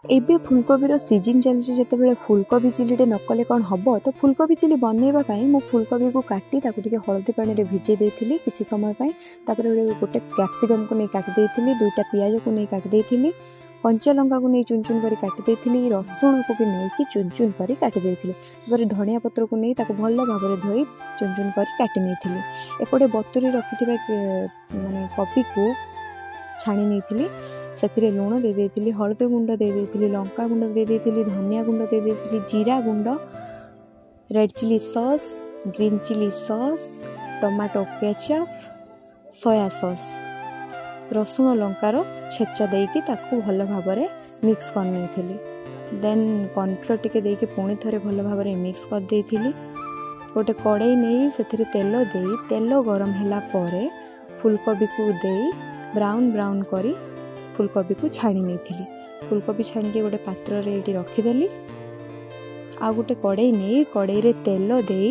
एबे फुलकोबीर सीजन चलती जिते फुलकोबी चिलीटे न कले कौन हम तो फुलकोबी चिली बनवाई मु फुलकोबी को काटी हलदी पानी में भिजे देती किसी समय गोटे कैप्सिकम को नहीं काटी दुईटा पियाज को नहीं काटी कंचा लंका को नहीं चुन चुन कर काटी रसुण को भी नहीं चुन चुन कर काटी धनिया पत्र को नहीं भल भाव में धोई चुन चुन कर काटी नहीं एपटे बतुरी रखि माने कॉफी को छाणी नहीं से लुण दे देती हलदी गुंड दे देती लंका गुंड दे देती धनिया गुंड दे देती जीरा गुंड red chilli sauce green chilli sauce tomato ketchup soya sauce रसुण लंकार छेचा देकी भल भाव में मिक्स कर देन कॉर्नफ्लोर टिके देकी पुणी थे भल भाव में मिक्स कर देती गोटे कड़ाई नहीं से तेल गरम होला परे फुलकोबी को दे ब्राउन ब्राउन करी फुलकोबी को छाणी नहीं फुलकोबी छाणी के गोटे पात्र रे रखीदेली आ गोटे कड़ाई नहीं कड़ाई रे तेल दे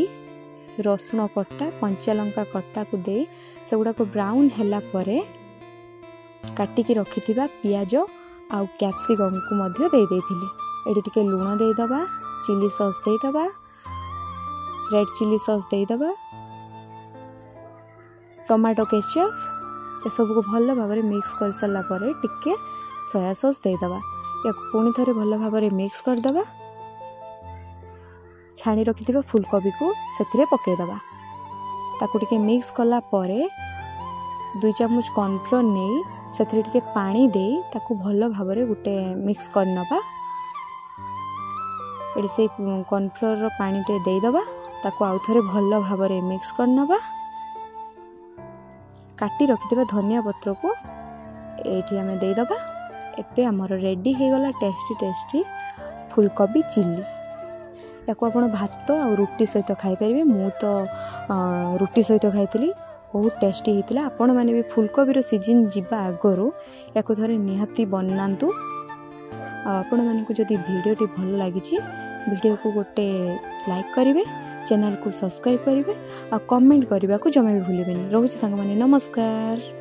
रसुण कट्टा कंचा लंका कट्टा को दे से गुड़ा को ब्राउन होला परे काटिकी रखिथिबा पियाज आउ कैप्सिकम को मध्य दे देथिली एडी टिके लूण दे दबा चिली सॉस दे दबा रेड चिली सॉस दे दबा टमाटो केचप ए सब को भल भाव में मिक्स कर सारा पर टिके सोया सॉस दे दबा या पुणी थे भल भाव में मिक्स कर दबा छाणी रखिथिबा फुलकोबी को सेथिरे पके दबा ताकू टिके मिक्स कला परे 2 चम्मच कॉर्नफ्लोर नहीं से पानी दे ताकू भल भाव में गोटे मिक्स कर नबा से कॉर्नफ्लोर पानी टे दे दबा ताकू आउ थे भल भाव में मिक्स कर नबा काटी रखिथिबा धनिया पत्र को एठी हमें दे दबा एपे हमर रेडी हो गला टेस्टी टेस्टी फुलकोबी चिल्ली ताकू आपण भात और रुटी सहित खाई परिबे मु तो रुटी सहित खाइतली बहुत टेस्टी होता आपण मैंने भी फुलकोबीर सीजन जीवा आगु या थे निहाती बनातु आपण मानक जदि भिडियोटी भल लगी भिडियो को गोटे लाइक करेंगे चैनल को सब्सक्राइब करेंगे और कमेंट करने को जमा भी भूलें रोचे सांग माने नमस्कार।